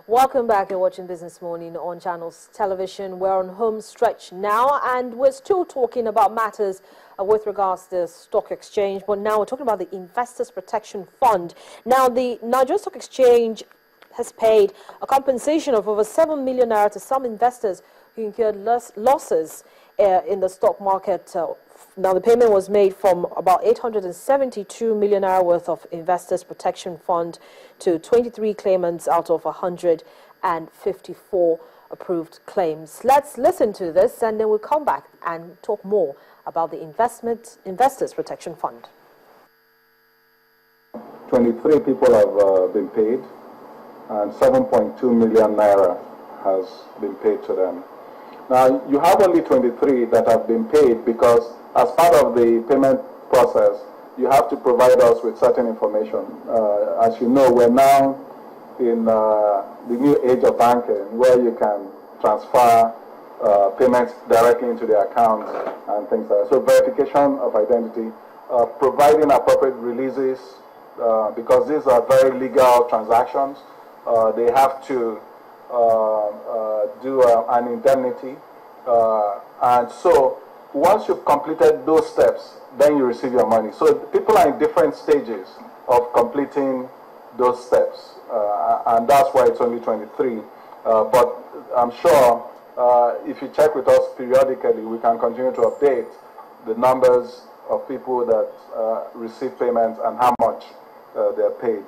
Welcome back. You're watching Business Morning on Channels Television. We're on home stretch now, and we're still talking about matters with regards to the stock exchange, but now we're talking about the Investors Protection Fund. Now, the Nigerian Stock Exchange has paid a compensation of over 7 million naira to some investors who incurred losses in the stock market. Now, the payment was made from about 872 million naira worth of Investors Protection Fund to 23 claimants out of 154 approved claims. Let's listen to this, and then we'll come back and talk more about the Investors Protection Fund. 23 people have been paid, and 7.2 million naira has been paid to them. Now, you have only 23 that have been paid because as part of the payment process, you have to provide us with certain information. As you know, we're now in the new age of banking where you can transfer payments directly into the account and things like that. So verification of identity, providing appropriate releases, because these are very legal transactions. They have to do an indemnity. And so once you've completed those steps, then you receive your money. So people are in different stages of completing those steps. And that's why it's only 23. But I'm sure if you check with us periodically, we can continue to update the numbers of people that receive payments and how much they're paid.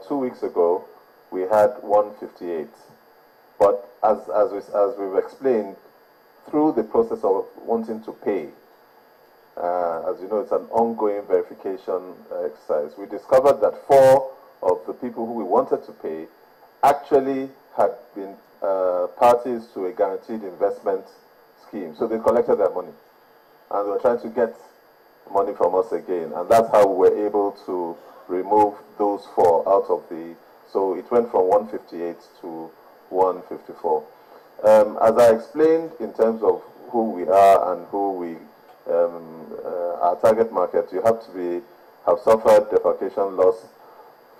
2 weeks ago, we had 158. But as we've explained, through the process of wanting to pay, as you know, it's an ongoing verification exercise. We discovered that 4 of the people who we wanted to pay actually had been parties to a guaranteed investment scheme. So they collected their money, and they were trying to get money from us again. And that's how we were able to remove those 4 out of the... So it went from 158 to 154. As I explained in terms of who we are and who we, our target market, you have to have suffered defalcation loss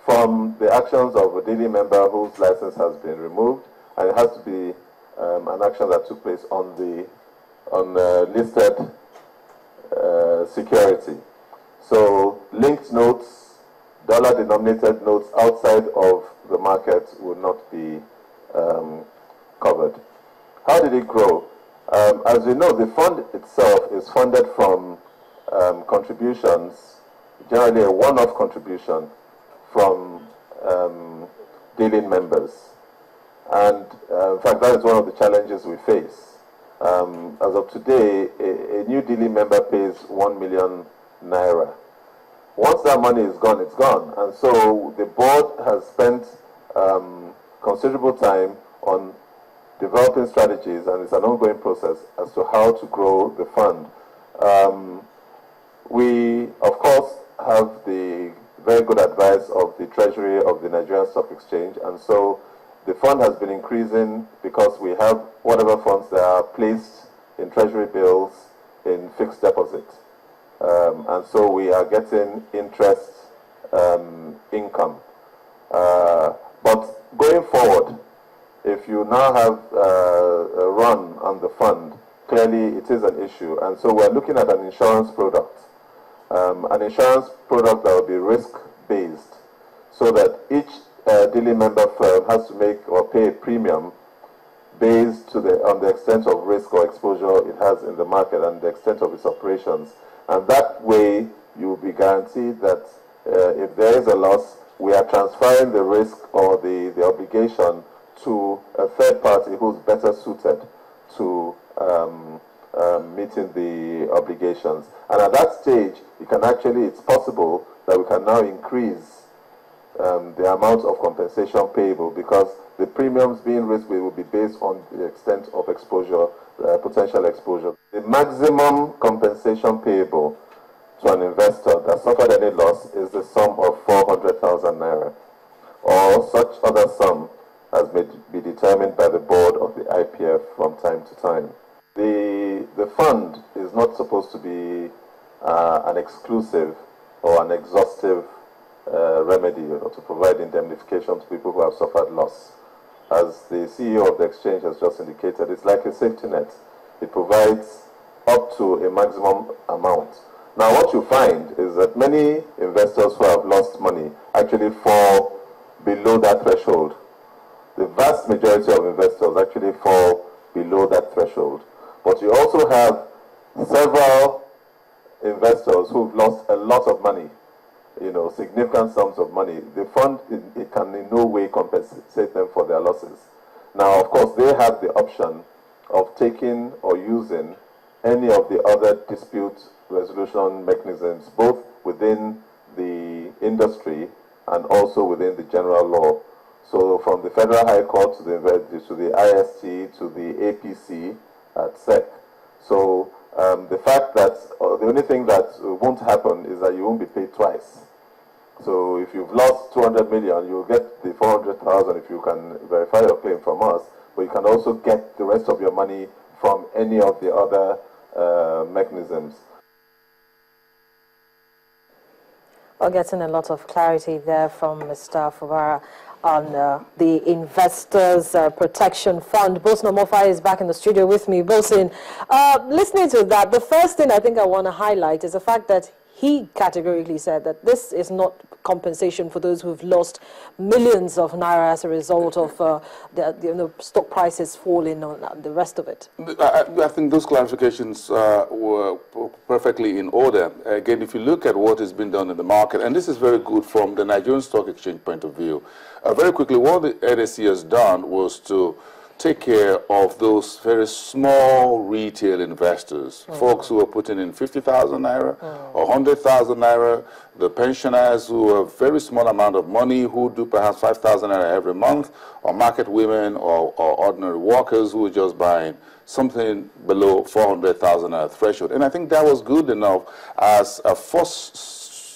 from the actions of a daily member whose license has been removed, and it has to be an action that took place on listed security. So linked notes, dollar-denominated notes outside of the market will not be covered. How did it grow? As you know, the fund itself is funded from contributions, generally a one-off contribution from dealing members. And in fact, that is one of the challenges we face. As of today, a new dealing member pays 1 million naira. Once that money is gone, it's gone. And so the board has spent considerable time on developing strategies, and it's an ongoing process as to how to grow the fund. We, of course, have the very good advice of the Treasury of the Nigerian Stock Exchange, and so the fund has been increasing because we have whatever funds that are placed in Treasury bills in fixed deposit. And so we are getting interest income. But going forward, if you now have a run on the fund, clearly it is an issue. And so we're looking at an insurance product. An insurance product that will be risk-based, so that each daily member firm has to make or pay a premium based on the extent of risk or exposure it has in the market and the extent of its operations. And that way you will be guaranteed that if there is a loss, we are transferring the risk or the obligation to a third party who's better suited to meeting the obligations. And at that stage, it's possible that we can now increase the amount of compensation payable, because the premiums being raised will be based on the extent of exposure, potential exposure. The maximum compensation payable to an investor that suffered any loss is the sum of 400,000 naira, or such other sum as may be determined by the board of the IPF from time to time. The fund is not supposed to be an exclusive or an exhaustive remedy, to provide indemnification to people who have suffered loss. As the CEO of the exchange has just indicated, it's like a safety net. It provides up to a maximum amount. Now, what you find is that many investors who have lost money actually fall below that threshold. The vast majority of investors actually fall below that threshold. But you also have several investors who've lost a lot of money, significant sums of money. The fund, it can in no way compensate them for their losses. Now, of course, they have the option of taking or using any of the other dispute resolution mechanisms, both within the industry and also within the general law. So from the Federal High Court to the IST to the APC at SEC. So the fact that the only thing that won't happen is that you won't be paid twice. So if you've lost 200 million, you'll get the 400,000 if you can verify your claim from us, but you can also get the rest of your money from any of the other mechanisms. We're getting a lot of clarity there from Mr. Fubara on the Investors Protection Fund. Bosun Omofa is back in the studio with me. Bosun, listening to that, the first thing I think I want to highlight is the fact that he categorically said that this is not compensation for those who've lost millions of naira as a result of the stock prices falling and the rest of it. I think those clarifications were perfectly in order. Again, if you look at what has been done in the market, and this is very good from the Nigerian Stock Exchange point of view, very quickly, what the NSE has done was to take care of those very small retail investors, folks who are putting in 50,000 naira or 100,000 naira, the pensioners who have very small amount of money who do perhaps 5,000 naira every month, or market women or ordinary workers who are just buying something below 400,000 naira threshold. And I think that was good enough as a first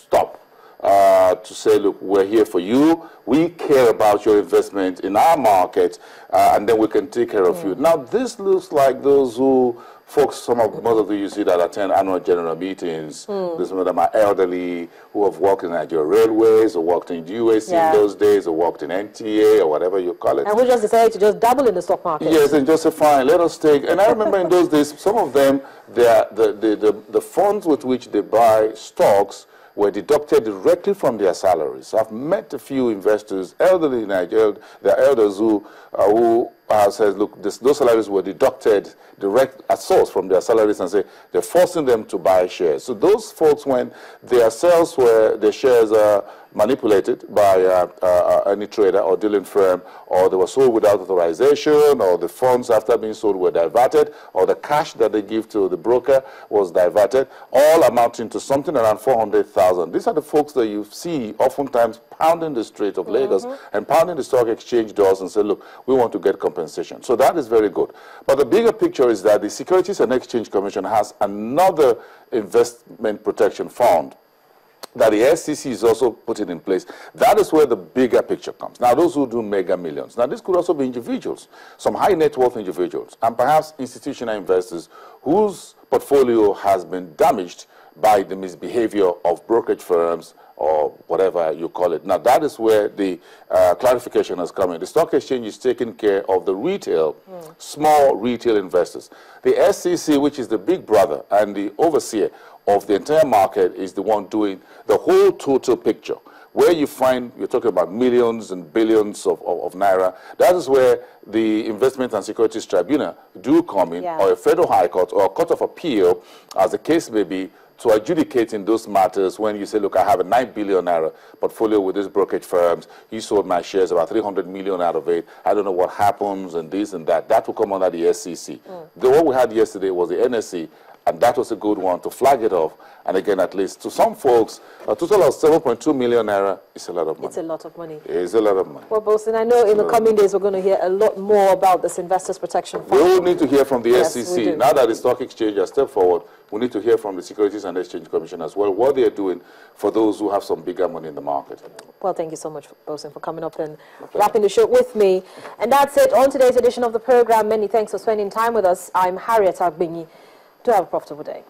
stop to say, look, we're here for you. We care about your investment in our market, and then we can take care of you. Now, this looks like those who, most of you see that attend annual general meetings. Some of them are elderly, who have worked in Nigeria Railways, or worked in UAC in those days, or worked in NTA, or whatever you call it. And who just decided to just double in the stock market. Yes, and just say, fine, let us take. And I remember in those days, some of them, the funds with which they buy stocks were deducted directly from their salaries. I've met a few investors, elderly in Nigeria, they're elders who says, look, those salaries were deducted direct at source from their salaries, and say they're forcing them to buy shares. So those folks, when their shares are manipulated by any trader or dealing firm, or they were sold without authorization, or the funds after being sold were diverted, or the cash that they give to the broker was diverted, all amounting to something around 400,000. These are the folks that you see oftentimes pounding the street of Lagos and pounding the stock exchange doors and say, look, we want to get compensation. So that is very good. But the bigger picture is that the Securities and Exchange Commission has another investment protection fund that the SEC is also putting in place. That is where the bigger picture comes. Now, those who do mega millions. Now, this could also be individuals, some high net worth individuals, and perhaps institutional investors whose portfolio has been damaged by the misbehavior of brokerage firms or whatever you call it. Now, that is where the clarification has come in. The stock exchange is taking care of the retail, small retail investors. The SEC, which is the big brother and the overseer of the entire market, is the one doing the whole total picture. Where you find, you're talking about millions and billions of naira, that is where the Investment and Securities Tribunal do come in, or a federal high court or a court of appeal, as the case may be, to adjudicate in those matters when you say, look, I have a 9 billion naira portfolio with these brokerage firms. He sold my shares, about 300 million out of it. I don't know what happens and this and that. That will come under the SEC. The one we had yesterday was the NSE, and that was a good one to flag it off. And again, at least to some folks, a total of 7.2 million naira is a lot of money. It's a lot of money. It is a lot of money. Well, Bosun, I know in the coming days we're going to hear a lot more about this Investors Protection Fund. We will need to hear from the SEC. Now that the Stock Exchange has stepped forward, we need to hear from the Securities and Exchange Commission as well, what they are doing for those who have some bigger money in the market. Well, thank you so much, Bosun, for coming up and wrapping the show with me. And that's it on today's edition of the program. Many thanks for spending time with us. I'm Harriet Agbinyi. Do have a profitable day.